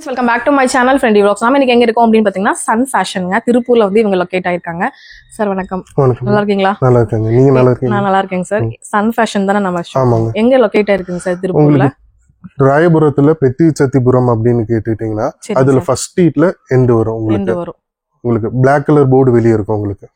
Welcome back to my channel Friendy vlogs. நாம இன்னைக்கு எங்க இருக்கோம் அப்படின்னு பாத்தீங்கன்னா சன் ஃபேஷனுங்க, திருப்பூர்ல வந்து இவங்க லொகேட் ஆயிருக்காங்க. சார் வணக்கம். நல்லா இருக்கீங்களா? நல்லா இருக்கேங்க. நீங்க நல்லா இருக்கீங்க? நான் நல்லா இருக்கேங்க சார். சன் ஃபேஷன் தானே நம்ம ஷாப். எங்க லொகேட் ஆயிருக்குங்க சார் திருப்பூர்ல? ராயபுரத்துல பெத்தி சத்திபுரம் அப்படின்னு கேட்டுட்டீங்கன்னா அதுல ஃபர்ஸ்ட் ஸ்ட்ரீட்ல எண்ட் வரும். உங்களுக்கு பிளாக் கலர் போர்டு வெளியே இருக்கும் உங்களுக்கு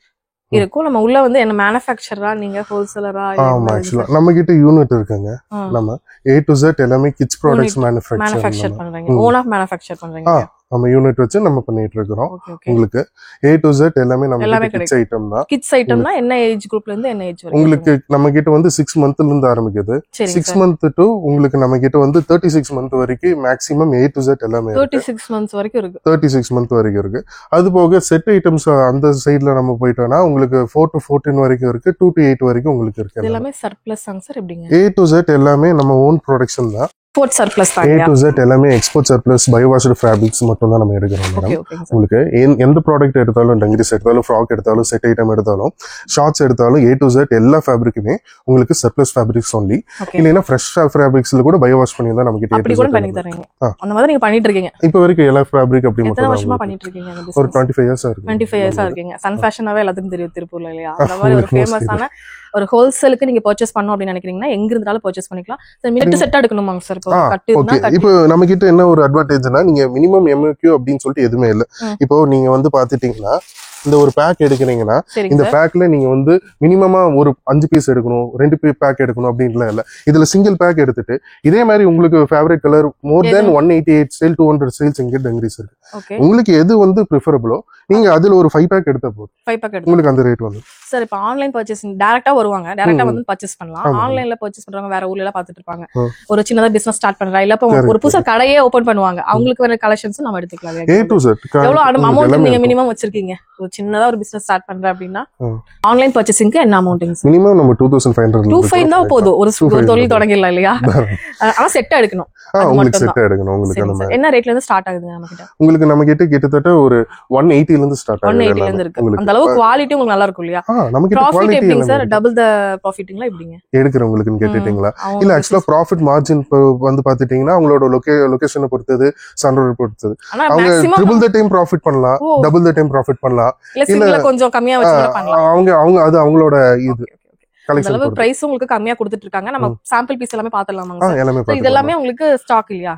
இருக்கும். நம்ம உள்ள வந்து என்ன மேனுஃபேக்சரரா நீங்க ஹோல்சேலரா? ஆமா, ஆக்சுவலா நம்ம கிட்ட யூனிட் இருக்குங்க. நம்ம A to Z எல்லாமே கிட்ஸ் ப்ராடக்ட்ஸ் மேனுஃபேக்சர் பண்றீங்க. ஓன் ஆஃப் மேனுஃபேக்சர் பண்றீங்க. நம்ம யூனிட் வச்சு நம்ம பண்ணிட்டு இருக்கோம். உங்களுக்கு A to Z எல்லாமே நம்ம கிட்ஸ் ஐட்டம் தான். கிட்ஸ் ஐட்டம்னா என்ன ஏஜ் குரூப்ல இருந்து என்ன ஏஜ் வரைக்கும்? உங்களுக்கு நம்ம கிட்ட வந்து 6 மந்த்ல இருந்து ஆரம்பிக்குது. 6 மந்த் டு உங்களுக்கு நம்ம கிட்ட வந்து 36 மந்த் வரைக்கும் மேக்ஸிமம் A to Z எல்லாமே 36 மந்த்ஸ் வரைக்கும் இருக்கு. 36 மந்த் வரைக்கும் இருக்கு. அது போக செட் ஐட்டம்ஸ் அந்த சைடுல நம்ம போயிட்டோம்னா உங்களுக்கு 4 to 14 வரைக்கும் இருக்கு. 2 to 8 வரைக்கும் உங்களுக்கு இருக்கு. எல்லாமே சர்ப்ளஸ் ஆங்க சார். எப்படிங்க? A to Z எல்லாமே நம்ம ஓன் ப்ரொடக்ஷன் தான். எக்ஸ்போர்ட் சர்ப்ளஸ் தான். A to Z எல்லாமே எக்ஸ்போர்ட் சர்ப்ளஸ் பயோவாஷ்டு ஃபேப்ரிக்ஸ் மட்டும் தான் நம்ம எடுக்கிறோம் மேடம். உங்களுக்கு எந்த ப்ராடக்ட் எடுத்தாலும், டங்கிரிஸ் எடுத்தாலும், ஃப்ராக் எடுத்தாலும், செட் ஐட்டம் எடுத்தாலும், ஷார்ட்ஸ் எடுத்தாலும் A to Z எல்லா ஃபேப்ரிக்குமே உங்களுக்கு சர்ப்ளஸ் ஃபேப்ரிக்ஸ் ஒன்லி. இல்லைன்னா ஃப்ரெஷ் ஃபேப்ரிக்ஸ்ல கூட பயோவாஷ் பண்ணி தான் நமக்கு அப்படி கூட பண்ணி தரீங்க. அந்த மாதிரி நீங்க பண்ணிட்டு இருக்கீங்க இப்போ வரைக்கும். எல்லா ஃபேப்ரிக் அப்படி மட்டும் எத்தனை வருஷமா பண்ணிட்டு இருக்கீங்க? ஒரு 25 இயர்ஸ் இருக்கு. 25 இயர்ஸா இருக்கீங்க. சன் ஃபேஷனாவே எல்லாத்துக்கும் தெரியும் திருப்பூர்ல இல்லையா? அந்த மாதிரி ஒரு ஃபேமஸான ஒரு ஹோல்சேலுக்கு நீங்க பர்ச்சேஸ் பண்ணனும் அப்படி நினைக்கிறீங்கன்னா எங்க இருந்தாலும் பர்ச்சேஸ் பண்ணிக்கலாம். சார் மினிட் செட் எடுக்கணுமாங்க சார்? இப்போ கட் இருந்தா இப்போ நம்ம கிட்ட என்ன ஒரு அட்வான்டேஜ்னா நீங்க மினிமம் MOQ அப்படின்னு சொல்லிட்டு எதுவுமே இல்ல. இப்போ நீங்க வந்து பாத்துட்டீங்கன்னா இந்த ஒரு பேக் எடுக்கிறீங்கன்னா இந்த பேக்ல நீங்க வந்து மினிமமா ஒரு 5 பீஸ் எடுக்கணும், 2 பேக் எடுக்கணும் அப்படின்லாம் இல்ல. இதுல சிங்கிள் பேக் எடுத்துட்டு இதே மாதிரி உங்களுக்கு ஃபேவரட் கலர் மோர் தென் 188 சேல் 200 சேல்ஸ் இங்க டங்கிரிஸ் இருக்கு. உங்களுக்கு எது வந்து ப்ரிஃபரபிளோ நீங்க அதுல ஒரு 5 பேக் எடுத்தா போதும். 5 பேக் உங்களுக்கு அந்த ரேட் வந்து சார். இப்போ ஆன்லைன் பர்ச்சேசிங் டைரக்டா வருவாங்க, டைரக்டா வந்து பர்ச்சேஸ் பண்ணலாம். ஆன்லைன்ல பர்ச்சேஸ் பண்றவங்க வேற ஊர்ல எல்லாம் பாத்துட்டு இருப்பாங்க. ஒரு சின்னதா பிசினஸ் ஸ்டார்ட் பண்றா இல்ல ஒரு புதுசா கடையே ஓபன் பண்ணுவாங்க, அவங்களுக்கு வர கலெக்ஷன்ஸ் நம்ம எடுத்துக்கலாம். A to Z எவ்வளவு அமௌண்ட் நீங்க மினிமம் வச்சிருக்கீங்க? ஒரு சின்னதா ஒரு பிசினஸ் ஸ்டார்ட் பண்றேன் அப்படின்னா ஆன்லைன் பர்ச்சேசிங்க்கு என்ன அமௌண்ட்ங்க சார்? மினிமம் நம்ம 2500 தான் போதும். ஒரு தொழில் தொடங்கிடலாம் இல்லையா? ஆனா செட்டா எடுக்கணும். உங்களுக்கு செட் எடுக்கணும். உங்களுக்கு அந்த மாதிரி என்ன ரேட்ல இருந்து ஸ்டார்ட் ஆகுதுங்க நம்ம கிட்ட? உங்களுக்கு நம்ம கிட்ட கிட்டத்தட்ட ஒரு 180 ல இருந்து ஸ்டார்ட் ஆகுது. 180 ல இருந்து இருக்கு. அந்த அளவுக்கு குவாலிட்டி உங்களுக்கு நல்லா இருக்கும் இல்லையா? நம்ம கிட்ட குவாலிட்டி எப்படிங்க சார்? டபுள் தி ப்ராஃபிட்ங்களா எப்படிங்க எடுக்கிறவங்களுக்குன்னு கேட்டிட்டீங்களா? இல்ல ஆக்சுவலா ப்ராஃபிட் மார்ஜின் வந்து பாத்துட்டீங்கன்னா அவங்களோட லொகேஷனை பொறுத்தது, சண்டரை பொறுத்தது. அவங்க ட்ரிபிள் தி டைம் ப்ராஃபிட் பண்ணலாம், டபுள் தி டைம் ப்ராஃபிட் பண்ணலாம். இல்ல கொஞ்சம் கம்மியா வச்சு பண்ணலாம். அவங்க அது அவங்களோட இது அளவு பிரைஸ் உங்களுக்கு கம்மியா கொடுத்துட்டு இருக்காங்க. நம்ம சாம்பிள் பீஸ் எல்லாமே பாத்துடலாமாங்க சார்? இது எல்லாமே உங்களுக்கு ஸ்டாக் இல்லையா?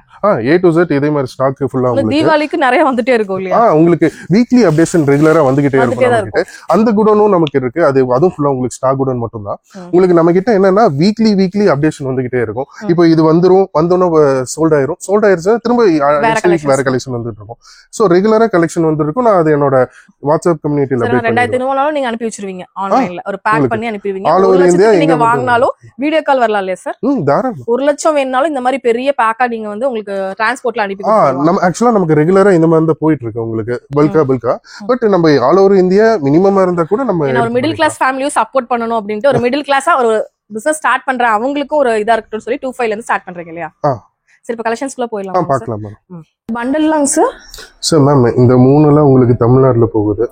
A to Z இதே மாதிரி ஸ்டாக் ஃபுல்லா உங்களுக்கு தீபாவளிக்கு நிறைய வந்துட்டே இருக்கும் இல்லையா? உங்களுக்கு வீக்லி அப்டேஷன் ரெகுலரா வந்துகிட்டே இருக்கும். அந்த குடோனும் நமக்கு இருக்கு. அதுவும் ஃபுல்லா உங்களுக்கு ஸ்டாக் குடோன் மட்டும் தான். உங்களுக்கு நம்ம கிட்ட என்னன்னா வீக்லி அப்டேஷன் வந்துகிட்டே இருக்கும். இப்போ இது வந்தோன்னு சோல்ட் ஆயிருச்சு திரும்ப வேற கலெக்ஷன் வந்துட்டு இருக்கும். சோ ரெகுலரா கலெக்ஷன் வந்துருக்கும். நான் அது என்னோட வாட்ஸ்அப் கம்யூனிட்டில அப்டேட் பண்ணுவேன். 2300 நீங்க அனுப்பி வச்சிருவீங்க ஆன்லைன்ல. ஒரு பேக் பண்ணி அனுப்பிடுவீங்க. நீங்க வாங்கினாலும் வீடியோ கால் வரலாம் இல்லையா சார்? 1 லட்சம் வேணும்னாலும் இந்த மாதிரி பெரிய பேக்கா நீங்க வந்து உங்களுக்கு டிரான்ஸ்போர்ட்ல அனுப்பி நம்ம ஆக்சுவலா நமக்கு ரெகுலரா இந்த மாதிரி தான் போயிட்டு இருக்கு உங்களுக்கு பல்கா. பட் நம்ம ஆல் ஓவர் இந்தியா மினிமமா இருந்தா கூட நம்ம ஒரு மிடில் கிளாஸ் ஃபேமிலியும் சப்போர்ட் பண்ணணும் அப்படின்ட்டு ஒரு மிடில் கிளாஸா ஒரு பிசினஸ் ஸ்டார்ட் பண்ற அவங்களுக்கும் ஒரு இதா இருக்கட்டும்னு சொல்லி 25 ல இருந்து ஸ்டார்ட் பண்றீங்க இல்லையா? சரி, இப்ப கலெக்ஷன்ஸ்க்குள்ள போயிடலாம். பார்க்கலாம் மேம். பண்டல்லாங்க சார். சார் மேம் இந்த 3 எல்லாம் உங்களுக்கு தமிழ்நாடுல போகுது,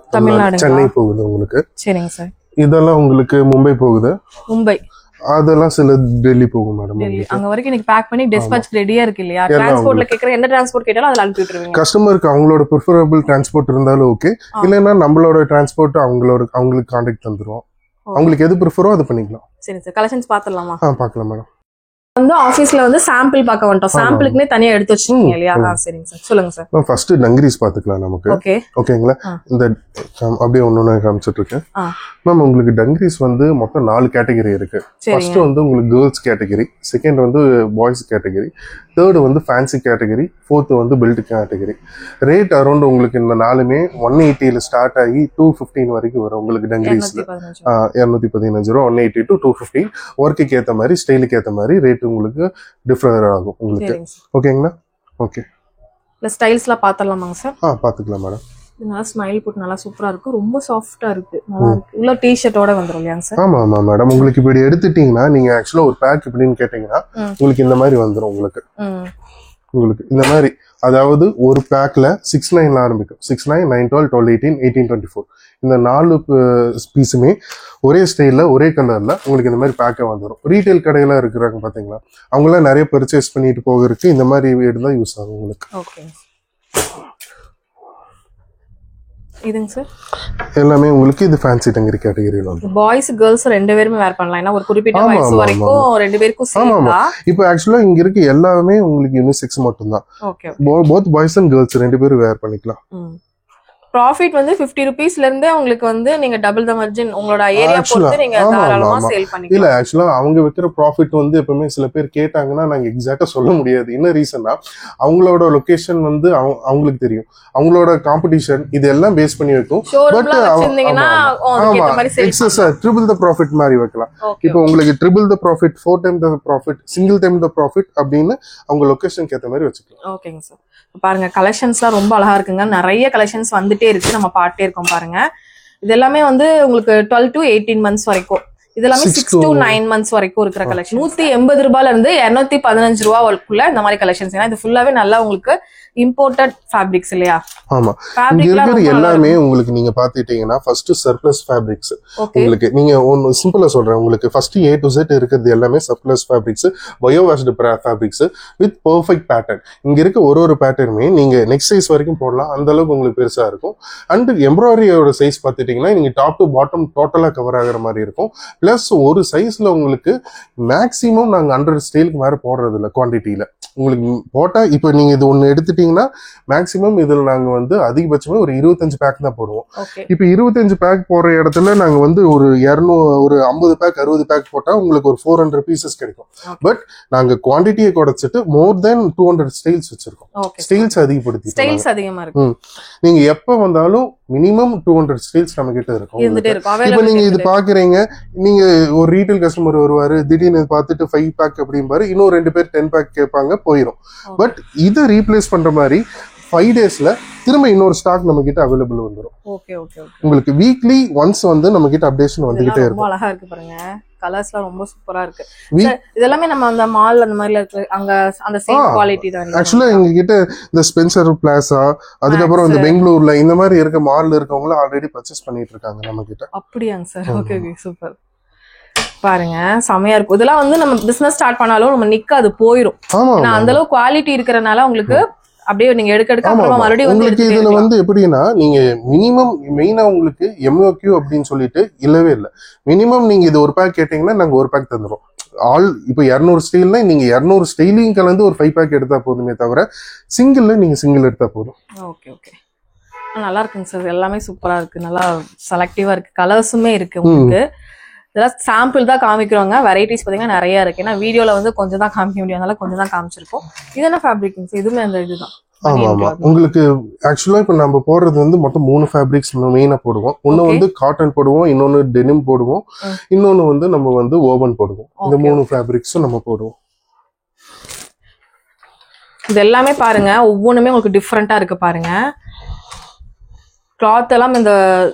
சென்னை போகுது உங்களுக்கு. சரிங்க சார். இதெல்லாம் உங்களுக்கு மும்பை போகுது. மும்பை அதெல்லாம் சில டெல்லி போகும் மேடம். அங்க வரைக்கும் நீங்க பேக் பண்ணி டிஸ்பாட்ச் ரெடியா இருக்கு இல்லையா? டிரான்ஸ்போர்ட்ல கேக்குற எந்த டிரான்ஸ்போர்ட் கேட்டாலும் அதுல அனுப்பி விட்டுருவீங்க. கஸ்டமருக்கு அவங்களோட ப்ரிஃபரபிள் டிரான்ஸ்போர்ட் இருந்தாலும் ஓகே, இல்லைன்னா நம்மளோட டிரான்ஸ்போர்ட் அவங்களுக்கு கான்டாக்ட் தந்துருவோம். அவங்களுக்கு எது ப்ரிஃபரோ அது பண்ணிக்கலாம். சரி சார், கலெக்ஷன்ஸ் பாத்துடலாமா? பார்க்கலாம் மேடம். வந்து ஆபீஸ்ல வந்து சாம்பிள் பார்க்க வந்துட்டோம். சாம்பிளுக்குனே தனியா எடுத்து வச்சிருக்கீங்க இல்லையா? சரிங்க சார், சொல்லுங்க சார். ஃபர்ஸ்ட் டங்கிரிஸ் பாத்துக்கலாம் நமக்கு. ஓகேங்களா? இந்த அப்படியே ஒன்னொன்னு காமிச்சிட்டு இருக்கேன் மேம். உங்களுக்கு டங்கிரிஸ் வந்து மொத்தம் 4 கேட்டகரி இருக்கு. ஃபர்ஸ்ட் வந்து உங்களுக்கு கேர்ள்ஸ் கேட்டகரி, செகண்ட் வந்து பாய்ஸ் கேட்டகரி, தேர்ட் வந்து ஃபேன்சி கேட்டகரி, ஃபோர்த் வந்து பெல்ட் கேட்டகரி. ரேட் அரௌண்ட் உங்களுக்கு இந்த 4மே 180 ல ஸ்டார்ட் ஆகி 215 வரைக்கும் வரும் உங்களுக்கு டங்கிரிஸ்ல. 215 ரூபா, 180 to 215. ஒர்க்குக்கு ஏத்த மாதிரி, ஸ்டைலுக்கு ஏத்த மாதிரி ரேட் உங்களுக்கு டிஃபர் ஆகும் உங்களுக்கு. ஓகேங்களா? ஓகே. இல்ல ஸ்டைல்ஸ்லாம் பாத்தலாமாங்க சார்? பாத்துக்கலாம் மேடம். நல்லா ஸ்மைல் போட்டு நல்லா சூப்பரா இருக்கு. ரொம்ப சாஃப்ட்டா இருக்கு, நல்லா இருக்கு. உள்ள டி-ஷர்ட்டோட வந்துரும் இல்லையாங்க சார்? ஆமா மேடம். உங்களுக்கு இப்படி எடுத்துட்டீங்கன்னா நீங்க ஆக்சுவலா ஒரு பேக் இப்படின்னு கேட்டீங்கன்னா உங்களுக்கு இந்த மாதிரி வந்துரும் உங்களுக்கு. இந்த மாதிரி அதாவது ஒரு பேக்ல 69 ஆரம்பிக்கும். 69, 9, 12, 12, 18, 18, 24 இந்த 4 பீஸுமே ஒரே ஸ்டைல்ல ஒரே கலர்ல உங்களுக்கு இந்த மாதிரி பேக்கா வந்துடும். ரீட்டைல் கடையில இருக்கிறாங்க பாத்தீங்களா, அவங்களாம் நிறைய பர்ச்சேஸ் பண்ணிட்டு போகிறதுக்கு இந்த மாதிரி வீடு தான் யூஸ் ஆகும் உங்களுக்கு. இதுங்க சார் எல்லாமே உங்களுக்கு இது ஃபேன்சி டங்கரி கேட்டகரியில வந்து பாய்ஸ் கேர்ள்ஸ் ரெண்டு பேருமே வேர் பண்ணலாம். ஏன்னா ஒரு குறிப்பிட்ட வயசு வரைக்கும் ரெண்டு பேருக்கும் ஆமா. இப்போ ஆக்சுவலா இங்க இருக்க எல்லாமே உங்களுக்கு யூனிசெக்ஸ் மட்டும் தான். Okay. Both boys and girls ரெண்டு பேரும் வேர் பண்ணிக்கலாம். ப்ராஃபிட் வந்து 50 ரூபீஸ்ல இருந்து உங்களுக்கு வந்து நீங்க டபுள் த மார்ஜின் உங்களோட ஏரியா பொறுத்து நீங்க தாராளமா சேல் பண்ணிக்கலாம். இல்ல ஆக்சுவலா அவங்க வைக்கிற ப்ராஃபிட் வந்து எப்பவுமே சில பேர் கேட்டாங்கன்னா நாங்க எக்ஸாக்ட்டா சொல்ல முடியாது. என்ன ரீசன்னா அவங்களோட லொகேஷன் வந்து அவங்களுக்கு தெரியும், அவங்களோட காம்படிஷன் இதெல்லாம் பேஸ் பண்ணி வைக்கும். But excess triple the profit மாதிரி வைக்கலாம். இப்போ உங்களுக்கு triple the profit, 4 time the profit, single time the profit அப்படின்னு அவங்க லொகேஷனுக்கு ஏற்ற மாதிரி வச்சுக்கலாம். ஓகேங்க சார். பாருங்க கலெக்ஷன்ஸ்லாம் ரொம்ப அழகா இருக்குங்க. நிறைய கலெக்ஷன்ஸ் வந்துட்டே இருக்கு, நம்ம பாட்டே இருக்கோம் பாருங்க. இது எல்லாமே வந்து உங்களுக்கு 12 to 18 months வரைக்கும், இதெல்லாமே 6 to 9 months வரைக்கும் இருக்கிற கலெக்ஷன். 180 ரூபாயில இருந்து 215 ரூபாய்க்குள்ள இந்த மாதிரி கலெக்ஷன்ஸ். ஏன்னா இது ஃபுல்லாவே நல்லா உங்களுக்கு இம்போர்ட்டட் ஃபேப்ரிக்ஸ் இல்லையா? ஆமா. இங்க இருக்கிற எல்லாமே உங்களுக்கு நீங்க பாத்துட்டீங்கன்னா ஃபர்ஸ்ட் சர்ப்ளஸ் ஃபேப்ரிக்ஸ். உங்களுக்கு நீங்க ஒன்னு சிம்பிளா சொல்றேன், உங்களுக்கு ஃபர்ஸ்ட் A to Z இருக்கிறது எல்லாமே surplus fabrics, bio washed fabrics with perfect pattern. இங்க இருக்க ஒரு பேட்டர்னுமே நீங்க நெக்ஸ்ட் சைஸ் வரைக்கும் போடலாம், அந்த அளவுக்கு உங்களுக்கு பெருசா இருக்கும். அண்ட் எம்ப்ராய்டரியோட சைஸ் பாத்துட்டீங்கன்னா நீங்க டாப் டு பாட்டம் டோட்டலா கவர் ஆகிற மாதிரி இருக்கும். பிளஸ் ஒரு சைஸ்ல உங்களுக்கு மேக்சிமம் நாங்க 100 ஸ்டைலுக்கு மேல போடுறது இல்லை குவான்டிட்டியில. உங்களுக்கு போட்டா இப்ப நீங்க இது ஒண்ணு எடுத்துட்டீங்கன்னா மேக்சிமம் இதுல நாங்க வந்து அதிகபட்சமே ஒரு 25 பேக் தான் போடுவோம். இப்ப 25 பேக் போடுற இடத்துல நாங்க வந்து ஒரு 50 பேக் 60 பேக் போட்டா உங்களுக்கு ஒரு 400 பீசஸ் கிடைக்கும். பட் நாங்க குவான்டிட்டியை குறைச்சிட்டு மோர் தென் 200 ஸ்டைல்ஸ் வச்சிருக்கோம். ஸ்டைல்ஸ் அதிகப்படுத்தி ஸ்டைல்ஸ் அதிகமா இருக்கு. நீங்க எப்ப வந்தாலும் மினிமம் 200 ஸ்டைல்ஸ் நம்ம கிட்ட இருக்கும். இப்ப நீங்க இது பாக்குறீங்க, நீங்க ஒரு ரீட்டைல் கஸ்டமர் வருவாரு, திடீர்னு பார்த்துட்டு 5 பேக் அப்படிம்பாரு, இன்னும் 2 பேர் 10 பேக் கேட்பாங்க, போயிடும். பட் இதை ரீப்ளேஸ் பண்ற மாதிரி 5 daysல திரும்ப இன்னொரு ஸ்டாக் நம்ம கிட்ட அவைலபிள் வந்துடும். உங்களுக்கு வீக்லி ஒன்ஸ் வந்து நம்ம கிட்ட அப்டேஷன் வந்துகிட்டே இருக்கும். அழகா இருக்கு பாருங்க, கலர்ஸ்லாம் ரொம்ப சூப்பரா இருக்கு. இதெல்லாமே நம்ம அந்த மால் அந்த மாதிரில இருக்கு, அங்க அந்த சேம் குவாலிட்டி தான். ஆக்சுவலா எங்க கிட்ட இந்த ஸ்பென்சர் பிளாசா, அதுக்கப்புறம் இந்த பெங்களூர்ல இந்த மாதிரி இருக்க மால்ல இருக்கவங்க ஆல்ரெடி பர்ச்சேஸ் பண்ணிட்டு இருக்காங்க நம்ம கிட்ட. அப்படியாங்க சார்? Okay okay, super. பாருங்க செமையா இருக்கும். இதெல்லாம் வந்து நம்ம பிசினஸ் ஸ்டார்ட் பண்ணாலும் நம்ம நிக்காது, போயிடும். ஏன்னா அந்த அளவு குவாலிட்டி இருக்கறனால உங்களுக்கு அப்படியே நீங்க எடுக்க அப்புறமா மறுபடியும் உங்களுக்கு இதுல வந்து எப்படின்னா நீங்க மினிமம் மெயினா உங்களுக்கு MOQ அப்படின்னு சொல்லிட்டு இல்லவே இல்லை. மினிமம் நீங்க இது ஒரு பேக் கேட்டீங்கன்னா நாங்க ஒரு பேக் தந்துடும். இப்ப 200 ஸ்டைல்னா நீங்க 200 ஸ்டைலையும் கலந்து ஒரு 5 பேக் எடுத்தா போதுமே தவிர சிங்கிள்ல நீங்க சிங்கிள் எடுத்தா போதும். ஓகே ஓகே, நல்லா இருக்குங்க சார். எல்லாமே சூப்பரா இருக்கு, நல்லா செலக்டிவா இருக்கு, கலர்ஸுமே இருக்கு. உங்களுக்கு இதெல்லாம் சாம்பிள் தான் காமிக்கிறோங்க, வெரைட்டிஸ் பாத்தீங்கன்னா நிறைய இருக்கு. ஏன்னா வீடியோல வந்து கொஞ்சம் தான் காமிக்க முடியும், அதனால கொஞ்சம் தான் காமிச்சிருக்கோம். இது என்ன ஃபேப்ரிக்? இதுவுமே அந்த இதுதான். ஆமா ஆமா. உங்களுக்கு ஆக்சுவலா இப்ப நம்ம போடுறது வந்து மொத்தம் 3 ஃபேப்ரிக்ஸ் மெயினா போடுவோம். ஒன்னு வந்து காட்டன் போடுவோம், இன்னொன்னு டெனிம் போடுவோம், இன்னொன்னு வந்து நம்ம வந்து ஓவன் போடுவோம். இந்த 3 ஃபேப்ரிக்ஸும் நம்ம போடுவோம். இது எல்லாமே பாருங்க ஒவ்வொன்றுமே உங்களுக்கு டிஃப்ரெண்டா இருக்கு பாருங்க. கிளாத் எல்லாம் இந்த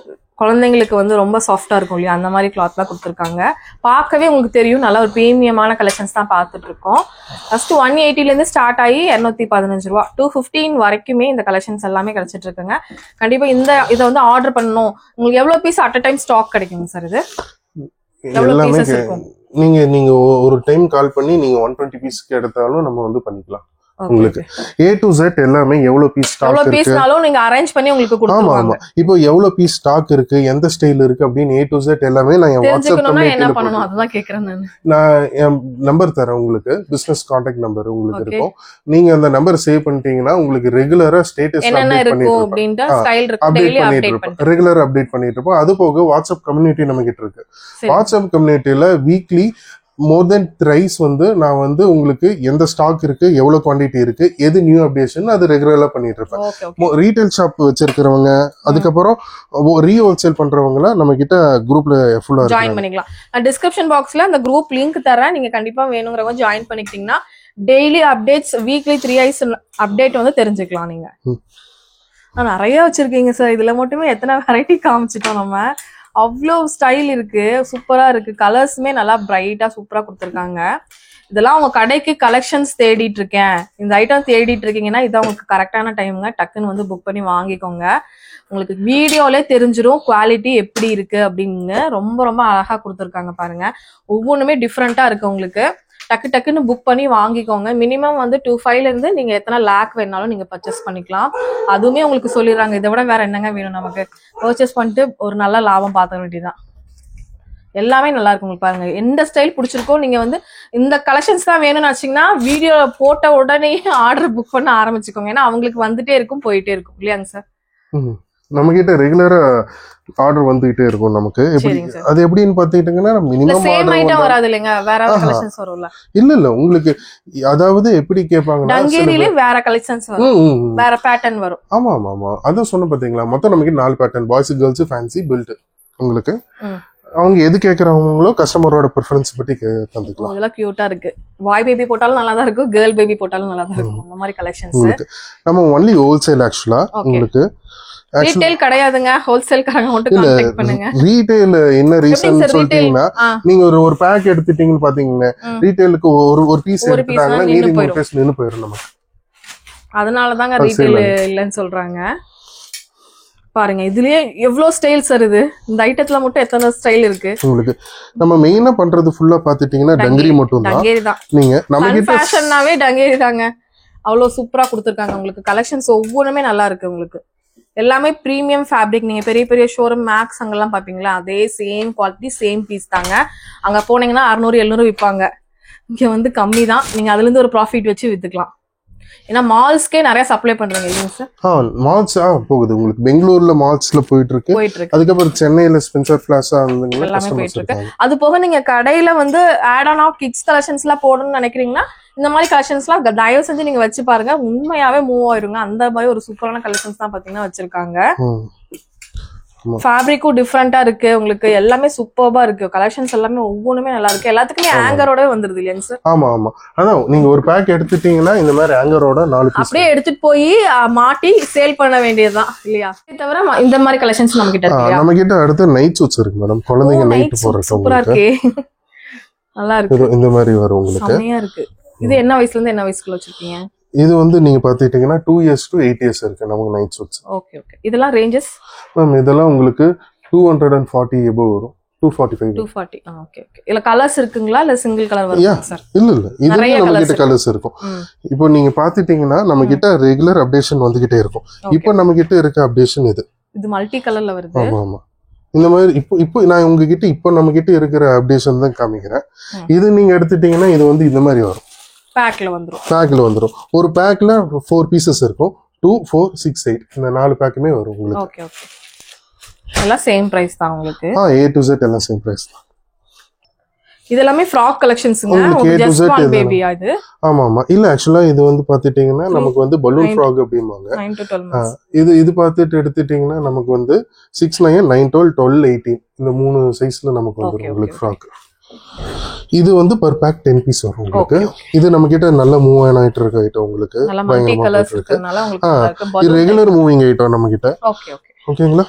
குழந்தைங்களுக்கு வந்து ரொம்ப சாஃப்டா இருக்கும் இல்லையா, அந்த மாதிரி கிளாத்லாம் கொடுத்துருக்காங்க. பார்க்கவே உங்களுக்கு தெரியும் நல்ல ஒரு பிரீமியமான கலெக்ஷன்ஸ் தான் பார்த்துட்டு இருக்கோம். ஃபர்ஸ்ட் 180ல இருந்து ஸ்டார்ட் ஆகி 215 ரூபா 215 வரைக்குமே இந்த கலெக்ஷன்ஸ் எல்லாமே கிடைச்சிட்டு இருக்குங்க. கண்டிப்பா இதை வந்து ஆர்டர் பண்ணணும். உங்களுக்கு எவ்வளவு piece at a time stock கிடைக்குங்க சார்? இது எவ்வளவு பீசஸ் இருக்கும்? நீங்க ஒரு டைம் கால் பண்ணி நீங்க 120 பீஸ்க்கு எடுத்தாலும் நம்ம வந்து பண்ணிக்கலாம். உங்களுக்கு A to Z எல்லாமே எவ்வளவு பீஸ் ஸ்டாக் இருக்கு, எவ்வளவு பீஸ்னாலும் நீங்க அரேஞ்ச் பண்ணி உங்களுக்கு கொடுத்துருவாங்க. ஆமா ஆமா. இப்போ எவ்வளவு பீஸ் ஸ்டாக் இருக்கு, எந்த ஸ்டைல் இருக்கு அப்படின்னு A to Z எல்லாமே நான் வாட்ஸ்அப் கம்யூனிட்டில என்ன பண்ணனும் அதுதான் கேக்குறேன் நான் என் நம்பர் தரேன் உங்களுக்கு, பிசினஸ் கான்டாக்ட் நம்பர் உங்களுக்கு இருக்கும். நீங்க அந்த நம்பர் சேவ் பண்ணிட்டீங்கன்னா உங்களுக்கு ரெகுலரா ஸ்டேட்டஸ் அப்டேட் பண்ணிட்டு ரெகுலரா அப்டேட் பண்ணிட்டு இருப்போம். அது போக வாட்ஸ்அப் கம்யூனிட்டி நம்ம கிட்ட இருக்கு. வாட்ஸ்அப் கம்யூனிட்டில வீக்லி மோர் தென் த்ரைஸ் வந்து நான் வந்து உங்களுக்கு எந்த ஸ்டாக் இருக்கு, எவ்வளவு குவான்டிட்டி இருக்கு, எது நியூ அப்டேஷன் அது ரெகுலரா பண்ணிட்டு இருப்பேன். ரீட்டைல் ஷாப் வச்சிருக்கிறவங்க, அதுக்கப்புறம் ரீஹோல்சேல் பண்றவங்க நம்ம கிட்ட குரூப்ல ஃபுல்லா ஜாயின் பண்ணிக்கலாம். நான் டிஸ்கிரிப்ஷன் பாக்ஸ்ல அந்த குரூப் லிங்க் தரேன், நீங்க கண்டிப்பா வேணுங்கிறவங்க ஜாயின் பண்ணிக்கிட்டீங்கன்னா டெய்லி அப்டேட்ஸ், வீக்லி 3 ஐஸ் அப்டேட் வந்து தெரிஞ்சுக்கலாம். நீங்க நிறைய வச்சிருக்கீங்க சார், இதுல மட்டுமே எத்தனை வெரைட்டி காமிச்சிட்டோம் நம்ம. அவ்வளோ ஸ்டைல் இருக்கு, சூப்பரா இருக்கு. கலர்ஸுமே நல்லா பிரைட்டா சூப்பரா கொடுத்துருக்காங்க. இதெல்லாம் உங்க கடைக்கு கலெக்ஷன்ஸ் தேடிட்டு இருக்கேன், இந்த ஐட்டம் தேடிட்டு இருக்கீங்கன்னா இதான் உங்களுக்கு கரெக்டான டைமுங்க. டக்குன்னு வந்து புக் பண்ணி வாங்கிக்கோங்க. உங்களுக்கு வீடியோலே தெரிஞ்சிடும் குவாலிட்டி எப்படி இருக்கு அப்படின்னு. ரொம்ப ரொம்ப அழகா கொடுத்துருக்காங்க பாருங்க. ஒவ்வொன்றுமே டிஃப்ரெண்டா இருக்கு உங்களுக்கு. டக்கு டக்குன்னு புக் பண்ணி வாங்கிக்கோங்க. மினிமம் வந்து 2.5 இருந்து நீங்க எத்தனை லேக் வேணாலும் நீங்க பர்ச்சேஸ் பண்ணிக்கலாம். அதுவுமே உங்களுக்கு சொல்லிடுறாங்க. இதை விட வேற என்னங்க வேணும் நமக்கு? பர்ச்சேஸ் பண்ணிட்டு ஒரு நல்ல லாபம் பார்த்த வேண்டியதுதான். எல்லாமே நல்லா இருக்கும். உங்களுக்கு பாருங்க எந்த ஸ்டைல் பிடிச்சிருக்கோ நீங்க வந்து இந்த கலெக்ஷன்ஸ் தான் வேணும்னு வச்சீங்கன்னா வீடியோ போட்ட உடனே ஆர்டர் புக் பண்ண ஆரம்பிச்சுக்கோங்க. ஏன்னா அவங்களுக்கு வந்துட்டே இருக்கும் போயிட்டே இருக்கும் இல்லையாங்க சார்? நம்ம கிட்ட ரெகுலரா ஆர்டர் வந்துகிட்டே இருக்கும் நமக்கு. அது எப்படின்னு பாத்தீங்கன்னா மினிமம் சேம் ஐட்டம் வராது இல்லைங்க, வேற கலெக்ஷன்ஸ் வரும்ல. இல்ல உங்களுக்கு அதாவது எப்படி கேட்பாங்கன்னா டங்கேரியிலே வேற கலெக்ஷன்ஸ் வரும், வேற பேட்டர்ன் வரும். ஆமா ஆமா ஆமா அதான் சொன்ன பாத்தீங்களா, மொத்தம் நமக்கு 4 pattern, boys girls fancy belt. உங்களுக்கு அவங்க எது கேக்குறாங்களோ கஸ்டமரோட ப்ரிஃபரன்ஸ் பத்தி தந்துக்கலாம். அதெல்லாம் கியூட்டா இருக்கு. பாய் பேபி போட்டாலும் நல்லா தான் இருக்கும், கேர்ள் பேபி போட்டாலும் நல்லா தான் இருக்கும். அந்த மாதிரி கலெக்ஷன்ஸ் உங்களுக்கு நம்ம ஒன்லி ஹோல்சேல். ஆக்சுவலா உங்களுக்கு ரீட்டைல் கிடையாதுங்க, ஹோல்சேல் காரங்க மட்டும் கான்டாக்ட் பண்ணுங்க. ரீட்டைல் என்ன ரீசன் சொல்லிட்டீங்கன்னா நீங்க ஒரு பேக் எடுத்துட்டீங்கன்னு பாத்தீங்கன்னா ரீட்டைலுக்கு ஒரு பீஸ் எடுத்துட்டாங்கன்னா மீதி 3 பீஸ் நின்னு போயிடும் நமக்கு. அதனால தாங்க ரீட்டைல் இல்லன்னு சொல்றாங்க. பாருங்க இதுலயே எவ்வளவு ஸ்டைல் சார், இது இந்த ஐட்டத்துல மட்டும் எத்தனை ஸ்டைல் இருக்கு உங்களுக்கு. நம்ம மெயினா பண்றது ஃபுல்லா பாத்துட்டீங்கன்னா டங்கரி மட்டும் தான். டங்கரி தான் நீங்க நம்ம கிட்ட ஃபேஷன்னாவே டங்கரி தாங்க. அவ்வளவு சூப்பரா கொடுத்திருக்காங்க உங்களுக்கு. கலெக்ஷன்ஸ் ஒவ்வொன்றுமே நல்லா இருக்கு உங்களுக்கு. எல்லாமே பிரீமியம் ஃபேப்ரிக். நீங்க பெரிய பெரிய ஷோரூம் மேக்ஸ் அங்கெல்லாம் பாப்பீங்களா, அதே சேம் குவாலிட்டி சேம் பீஸ் தாங்க. அங்க போனீங்கன்னா 600-700 விற்பாங்க. இங்க வந்து கம்மி தான். நீங்க அதுல இருந்து ஒரு ப்ராஃபிட் வச்சு வித்துக்கலாம். ஏன்னா மால்ஸ்க்கே நிறைய சப்ளை பண்றாங்க இல்லைங்க சார்? மால்ஸ் போகுது உங்களுக்கு. பெங்களூர்ல மால்ஸ்ல போயிட்டு இருக்கு. அதுக்கப்புறம் சென்னையில ஸ்பென்சர் பிளாஸா எல்லாமே போயிட்டு இருக்கு. அது போக நீங்க கடையில வந்து add on of kids collections எல்லாம் போடணும்னு நினைக்கிறீங்கன்னா இந்த மாதிரி கலெக்ஷன்ஸ் எல்லாம் தயவு செஞ்சு நீங்க வச்சு பாருங்க, உண்மையாவே மூவ் ஆயிருங்க. அந்த மாதிரி ஒரு சூப்பரான கலெக்ஷன்ஸ் தான் பாத்தீங்கன்னா வச்சிருக்காங்க. ஃபேப்ரிக்கும் டிஃப்ரெண்டா இருக்கு உங்களுக்கு. எல்லாமே சூப்பர்பா இருக்கு. கலெக்ஷன்ஸ் எல்லாமே ஒவ்வொன்றுமே நல்லா இருக்கு. எல்லாத்துக்குமே ஆங்கரோட வந்துருது இல்லையா சார்? ஆமா ஆமா அதான் நீங்க ஒரு பேக் எடுத்துட்டீங்கன்னா இந்த மாதிரி ஆங்கரோட 4 பீஸ் அப்படியே எடுத்துட்டு போய் மாட்டி சேல் பண்ண வேண்டியதுதான் இல்லையா? தவிர இந்த மாதிரி கலெக்ஷன்ஸ் நம்ம கிட்ட இருக்கு. நம்ம கிட்ட அடுத்து நைட் சூட்ஸ் இருக்கு மேடம். குழந்தைங்க நைட் போறது சூப்பரா இருக்கு, நல்லா இருக்கு. இந்த மாதிரி வரும் உங்களுக்கு. செமையா இருக்கு. இது என்ன வயசுல இருந்து என்ன வயசுக்குள்ள வச்சிருக்கீங்க? இது வந்து நீங்க பாத்துட்டீங்கன்னா 2 years to 8 years இருக்கு நமக்கு நைட் சூட்ஸ். Okay okay. இதெல்லாம் ரேஞ்சஸ் மேம் இதெல்லாம் உங்களுக்கு 240 above வரும். 245 240. Okay okay. இல்ல கலர்ஸ் இருக்குங்களா இல்ல சிங்கிள் கலர் வருமா சார்? இல்ல இதுல நம்ம கிட்ட கலர்ஸ் இருக்கும். இப்போ நீங்க பாத்துட்டீங்கன்னா நம்ம கிட்ட ரெகுலர் அப்டேஷன் வந்துகிட்டே இருக்கும். இப்போ நம்ம கிட்ட இருக்க அப்டேஷன் இது மல்டி கலர்ல வருது. ஆமா ஆமா இந்த மாதிரி இப்போ நான் உங்ககிட்ட இப்போ நம்ம கிட்ட இருக்கிற அப்டேஷன் தான் காமிக்கிறேன். இது நீங்க எடுத்துட்டீங்கன்னா இது வந்து இந்த மாதிரி வரும். பேக்ல வந்துரும். ஒரு பேக்ல 4 பீசஸ் இருக்கும். 2, 4, 6, 8 இந்த 4 பேக்குமே வரும் உங்களுக்கு. Okay okay. எல்லாம் சேம் பிரைஸ் தான் உங்களுக்கு. A to Z எல்லாம் சேம் பிரைஸ் தான். இதெல்லாம் ஃப்ராக் கலெக்ஷன்ஸ்ங்க. ஜஸ்ட் ஒன் பேபியா இது? ஆமா ஆமா இல்ல ஆக்சுவலா இது வந்து பாத்துட்டீங்கன்னா நமக்கு வந்து பலூன் ஃப்ராக் அப்படிம்பாங்க. 9 to 12 months. இது பார்த்துட்டு எடுத்துட்டீங்கன்னா நமக்கு வந்து 6, 9, 9, 12, 12, 18 இந்த 3 சைஸ்ல நமக்கு வந்துரும் உங்களுக்கு ஃப்ராக். இது வந்து per pack 10 பீஸ் வரும் உங்களுக்கு. இது நம்ம கிட்ட நல்ல மூவ் ஆயிட்டு இருக்க ஐட்டம் உங்களுக்கு. மல்டி கலர்ஸ் இருக்கனால உங்களுக்கு நல்லா இருக்கு. இது ரெகுலர் மூவிங் ஐட்டம் நம்ம கிட்ட. Okay okay. ஓகேங்களா?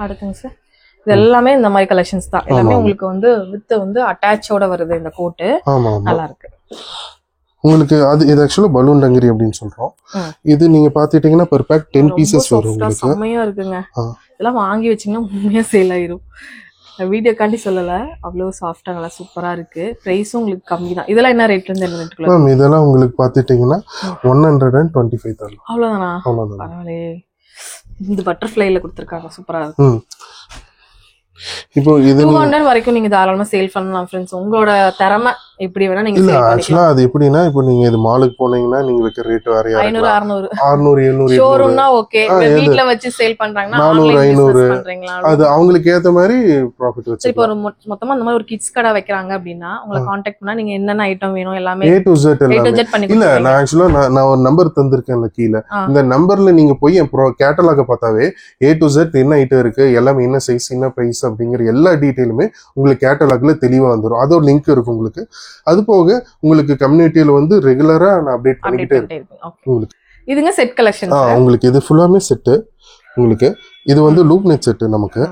அடுத்துங்க சார். இது எல்லாமே இந்த மாதிரி கலெக்ஷன்ஸ் தான். எல்லாமே உங்களுக்கு வந்து வித் வந்து அட்டாச்சோட வருது இந்த கோட். நல்லா இருக்கு உங்களுக்கு. இது ஆக்சுவலா பலூன் டங்கரி அப்படின்னு சொல்றோம். இது நீங்க பாத்துட்டீங்கன்னா per pack 10 பீசஸ் வரும் உங்களுக்கு. செமையா இருக்குங்க. இதெல்லாம் வாங்கி வச்சீங்கன்னா உண்மையா சேல் ஆயிரும். வீடியோ காண்டி சொல்லல, அவ்வளவு சாஃப்டா நல்லா சூப்பரா இருக்கு. பிரைஸும் உங்களுக்கு கம்மி தான். இதெல்லாம் என்ன ரேட்ல இருந்து என்ன ரேட்ல? மேம் இதெல்லாம் உங்களுக்கு பாத்துட்டீங்கன்னா 125 தரலாம். அவ்வளவுதானா? பரவாயில்லையே. இந்த பட்டர்ஃப்ளைல கொடுத்திருக்காங்க, சூப்பரா இருக்கு. இப்போ இது 200 வரைக்கும் நீங்க தாராளமா சேல் பண்ணலாம் ஃப்ரெண்ட்ஸ். உங்களோட திறமை எப்படி வேணா நீங்க சேல் பண்ணிக்கலாம். ஆக்சுவலா அது எப்படின்னா இப்போ நீங்க இது மாலுக்கு போனீங்கன்னா நீங்க வைக்கிற ரேட் வேற 500 600 600 700 ஷோரூம்னா ஓகே. வீட்ல வச்சு சேல் பண்றாங்கன்னா 400 500 பண்றீங்களா? அது அவங்களுக்கு ஏத்த மாதிரி ப்ராஃபிட் வச்சு. இப்போ ஒரு மொத்தமா அந்த மாதிரி ஒரு கிட்ஸ் கடை வைக்கறாங்க அப்படினா உங்களை கான்டாக்ட் பண்ணா நீங்க என்னென்ன ஐட்டம் வேணும் எல்லாமே A to Z எல்லாமே. இல்ல நான் ஆக்சுவலா நான் ஒரு நம்பர் தந்திருக்கேன்ல கீழ. இந்த நம்பர்ல நீங்க போய் என் கேட்டலாக பார்த்தாவே A to Z என்ன ஐட்டம் இருக்கு, எல்லாமே என்ன சைஸ் என்ன பிரைஸ் அப்படிங்கிற எல்லா டீடைலுமே உங்களுக்கு கேட்டலாக்ல தெளிவா வந்துரும். அது ஒரு லிங்க் இருக்கு உங்களுக்கு. அது போக உங்களுக்கு கம்யூனிட்டியில வந்து ரெகுலரா நான் அப்டேட் பண்ணிக்கிட்டே இருக்கேன் உங்களுக்கு. இதுங்க செட் கலெக்ஷன். உங்களுக்கு இது ஃபுல்லாமே செட். உங்களுக்கு இது வந்து லூப் நெட் செட் நமக்கு.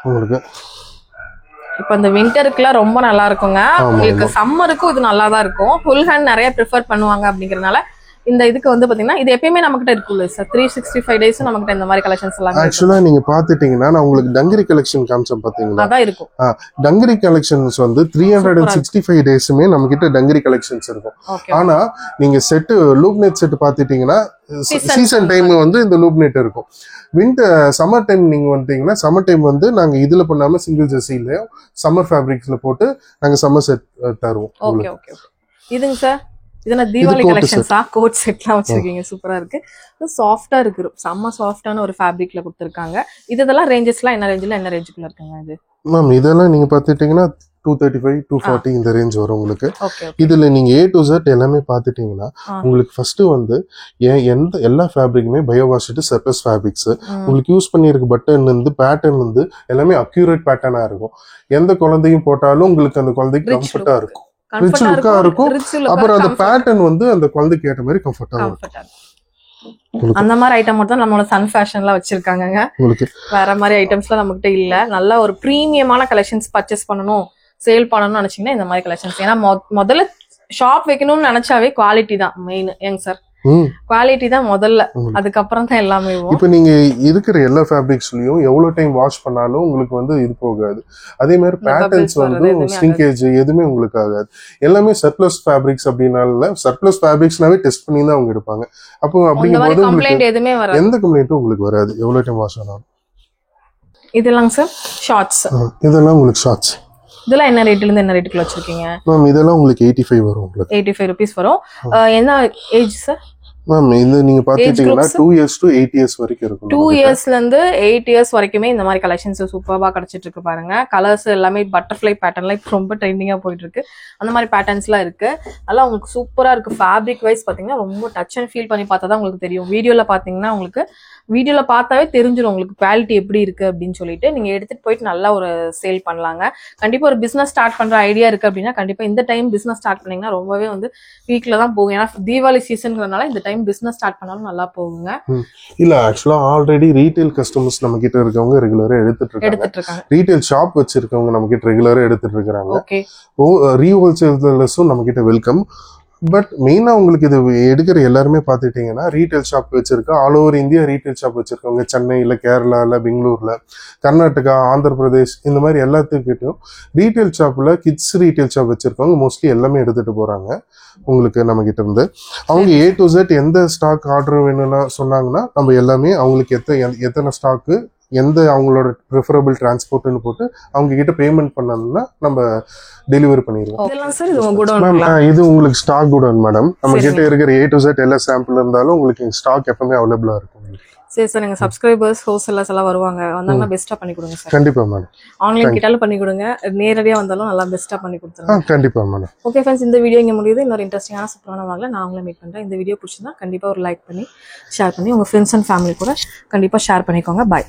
உங்களுக்கு இப்போ இந்த விண்டருக்குலாம் ரொம்ப நல்லா இருக்குங்க. உங்களுக்கு சம்மருக்கும் இது நல்லா தான் இருக்கும். ஃபுல் ஹேண்ட் நிறைய ப்ரிஃபர் பண்ணுவாங்க அப்படிங்கறதுனால இந்த இதுக்கு வந்து பாத்தீங்கன்னா இது எப்பயுமே நம்ம கிட்ட இருக்குல்ல சார் 365 டேஸ் நம்ம கிட்ட இந்த மாதிரி கலெக்ஷன்ஸ் எல்லாம் ஆக்சுவலா நீங்க பாத்துட்டீங்கன்னா நான் உங்களுக்கு டங்கரி கலெக்ஷன் காமிச்சேன் பாத்தீங்களா, அதான் இருக்கும். டங்கரி கலெக்ஷன்ஸ் வந்து 365 டேஸுமே நம்ம கிட்ட டங்கரி கலெக்ஷன்ஸ் இருக்கும். ஆனா நீங்க செட் லூப் நெட் செட் பாத்துட்டீங்கன்னா சீசன் டைம் வந்து இந்த லூப் நெட் இருக்கும். சம்மர் டைம் நீங்க வந்தீங்கன்னா சம்மர் டைம் வந்து நாங்க இதுல பண்ணாம சிங்கிள் ஜெர்சில சம்மர் ஃபேப்ரிக்ஸ்ல போட்டு நாங்க சம்மர் செட் தருவோம். Okay okay. இதுங்க சார் இதெல்லாம் தீபாவளி கலெக்ஷன்ஸா கோட் செட்லாம் வச்சிருக்கீங்க, சூப்பரா இருக்கு. சாஃப்டா இருக்கு, செம்ம சாஃப்டான ஒரு ஃபேப்ரிக்ல கொடுத்துருக்காங்க. இதெல்லாம் ரேஞ்சஸ்லாம் என்ன ரேஞ்சுக்குள்ள இருக்குங்க இது மேம்? இதெல்லாம் நீங்க பாத்துட்டீங்கன்னா 235 240 இந்த ரேஞ்ச் வரும் உங்களுக்கு. இதுல நீங்க A to Z எல்லாமே பாத்துட்டீங்கன்னா உங்களுக்கு ஃபர்ஸ்ட் வந்து எல்லா ஃபேப்ரிக்குமே பயோ வாஷ்டு சர்ஃபேஸ் ஃபேப்ரிக்ஸ். உங்களுக்கு யூஸ் பண்ணிருக்க பட்டன் இருந்து பேட்டர்ன் வந்து எல்லாமே அக்யூரேட் பேட்டர்னா இருக்கும். எந்த குழந்தையும் போட்டாலும் உங்களுக்கு அந்த குழந்தைக்கு கம்ஃபர்ட்டா இருக்கும், ரிச் லுக்கா இருக்கும். அப்புறம் அந்த பேட்டர்ன் வந்து அந்த குழந்தைக்கு ஏற்ற மாதிரி கம்ஃபர்ட்டா இருக்கும். அந்த மாதிரி ஐட்டம் மட்டும் நம்மளோட சன் ஃபேஷன்ல வச்சிருக்காங்க. வேற மாதிரி ஐட்டம்ஸ்லாம் நம்ம கிட்ட இல்ல. நல்ல ஒரு பிரீமியமான கலெக்ஷன்ஸ் பர்ச்சேஸ் பண்ணணும், சேல் பண்ணணும்னு நினைச்சீங்கன்னா இந்த மாதிரி கலெக்ஷன்ஸ். ஏன்னா முதல்ல ஷாப் வைக்கணும்னு நினைச்சாவே குவாலிட்டி தான் மெயின். ஏங்க சார், குவாலிட்டி தான் முதல்ல, அதுக்கப்புறம் தான் எல்லாமே. இப்ப நீங்க இருக்கிற எல்லா ஃபேப்ரிக்ஸ்லயும் எவ்வளவு டைம் வாஷ் பண்ணாலும் உங்களுக்கு வந்து இது போகாது. அதே மாதிரி பேட்டர்ன்ஸ் வந்து ஸ்லிங்கேஜ் எதுவுமே உங்களுக்கு ஆகாது. எல்லாமே சர்ப்ளஸ் ஃபேப்ரிக்ஸ் அப்படினால சர்ப்ளஸ் ஃபேப்ரிக்ஸ்னாவே டெஸ்ட் பண்ணி தான் அவங்க எடுப்பாங்க. அப்போ அப்படிங்கும்போது எந்த கம்ப்ளைண்ட்டும் உங்களுக்கு வராது எவ்வளவு டைம் வாஷ் ஆனாலும். இதெல்லாம் சார் ஷார்ட்ஸ், இதெல்லாம் உங்களுக்கு ஷார்ட்ஸ். இதெல்லாம் என்ன ரேட்ல இருந்து என்ன ரேட்டுக்குள்ள வச்சிருக்கீங்க மேம்? இதெல்லாம் உங்களுக்கு 85 வரும். உங்களுக்கு 85 rupees வரும். என்ன ஏஜ் சார் மேம்? இது நீங்க பாத்துட்டீங்கன்னா 2 years to 8 years வரைக்கும் இருக்கும். 2 yearsல இருந்து 8 years வரைக்குமே இந்த மாதிரி கலெக்ஷன்ஸ் சூப்பரா கிடைச்சிட்டு இருக்கு பாருங்க. கலர்ஸ் எல்லாமே பட்டர்ஃப்ளை பேட்டர்ன்ல ரொம்ப ட்ரெண்டிங்கா போயிட்டு இருக்கு. அந்த மாதிரி பேட்டர்ன்ஸ்லாம் இருக்கு. அதெல்லாம் உங்களுக்கு சூப்பரா இருக்கு. ஃபேப்ரிக் வைஸ் பாத்தீங்கன்னா ரொம்ப டச் அண்ட் ஃபீல் பண்ணி பார்த்தா தான் உங்களுக்கு தெரியும். வீடியோல பாத்தீங்கன்னா உங்களுக்கு வீடியோல பார்த்தாவே தெரிஞ்சிடும் உங்களுக்கு குவாலிட்டி எப்படி இருக்கு அப்படின்னு சொல்லிட்டு. நீங்க எடுத்துட்டு போயிட்டு நல்லா ஒரு சேல் பண்ணலாங்க. கண்டிப்பா ஒரு பிசினஸ் ஸ்டார்ட் பண்ற ஐடியா இருக்கு அப்படின்னா கண்டிப்பா இந்த டைம் பிசினஸ் ஸ்டார்ட் பண்ணீங்கன்னா ரொம்பவே வந்து வீக்ல தான் போகும். ஏன்னா தீபாவளி சீசன்ங்கிறதுனால இந்த டைம் பிசினஸ் ஸ்டார்ட் பண்ணாலும் நல்லா போகுங்க. இல்ல ஆக்சுவலா ஆல்ரெடி ரீட்டைல் கஸ்டமர்ஸ் நம்ம கிட்ட இருக்கவங்க ரெகுலரா எடுத்துட்டு இருக்காங்க. ரீட்டைல் ஷாப் வச்சிருக்கவங்க நம்ம கிட்ட ரெகுலரா எடுத்துட்டு இருக்காங்க. ஓகே, ரீஹோல்சேலர்ஸும் நம்ம கிட்ட வெல்கம். பட் மெயினா உங்களுக்கு இது எடுக்கிற எல்லாருமே பாத்துட்டீங்கன்னா ரீட்டைல் ஷாப் வச்சிருக்க all over India retail shop வச்சிருக்கவங்க சென்னையில, கேரளால, பெங்களூர்ல, கர்நாடகா, ஆந்திர பிரதேஷ் இந்த மாதிரி எல்லாத்துக்கிட்டும் ரீட்டைல் ஷாப்ல கிட்ஸ் ரீட்டைல் ஷாப் வச்சிருக்கவங்க மோஸ்ட்லி எல்லாமே எடுத்துட்டு போறாங்க உங்களுக்கு நம்ம கிட்ட இருந்து. அவங்க A to Z எந்த ஸ்டாக் ஆர்டர் வேணும்னா சொன்னாங்கன்னா நம்ம எல்லாமே அவங்களுக்கு எத்தனை ஸ்டாக்கு எந்த அவங்களோட ப்ரிஃபரபிள் டிரான்ஸ்போர்ட்னு போட்டு அவங்க கிட்ட பேமெண்ட் பண்ணணும்னா நம்ம டெலிவரி பண்ணிடுவோம். இது உங்களுக்கு ஸ்டாக் குடோன் மேடம். நம்ம கிட்ட இருக்கிற A to Z எல்லா சாம்பிள் இருந்தாலும் உங்களுக்கு ஸ்டாக் எப்பவுமே அவைலபிளா இருக்கும். சரி சார், எங்க சப்ஸ்கிரைபர்ஸ் ஹோல்சேலர்ஸ் எல்லாம் வருவாங்க, வந்தாங்கன்னா பெஸ்டா பண்ணி கொடுங்க சார். கண்டிப்பா மேடம். ஆன்லைன் கிட்டாலும் பண்ணி கொடுங்க, நேரடியா வந்தாலும் நல்லா பெஸ்டா பண்ணி கொடுத்துருங்க. கண்டிப்பா மேடம். ஓகே ஃப்ரெண்ட்ஸ், இந்த வீடியோ இங்க முடியுது. இன்னொரு இன்ட்ரெஸ்டிங்கான சூப்பரான வாங்கல நான் உங்களை மீட் பண்றேன். இந்த வீடியோ பிடிச்சிருந்தா கண்டிப்பா ஒரு லைக் பண்ணி ஷேர் பண்ணி உங்க ஃப்ரெண்ட்ஸ் அண்ட் ஃபேமிலி கூட கண்டிப்பா ஷேர் பண்ணிக்கோங்க. பாய்.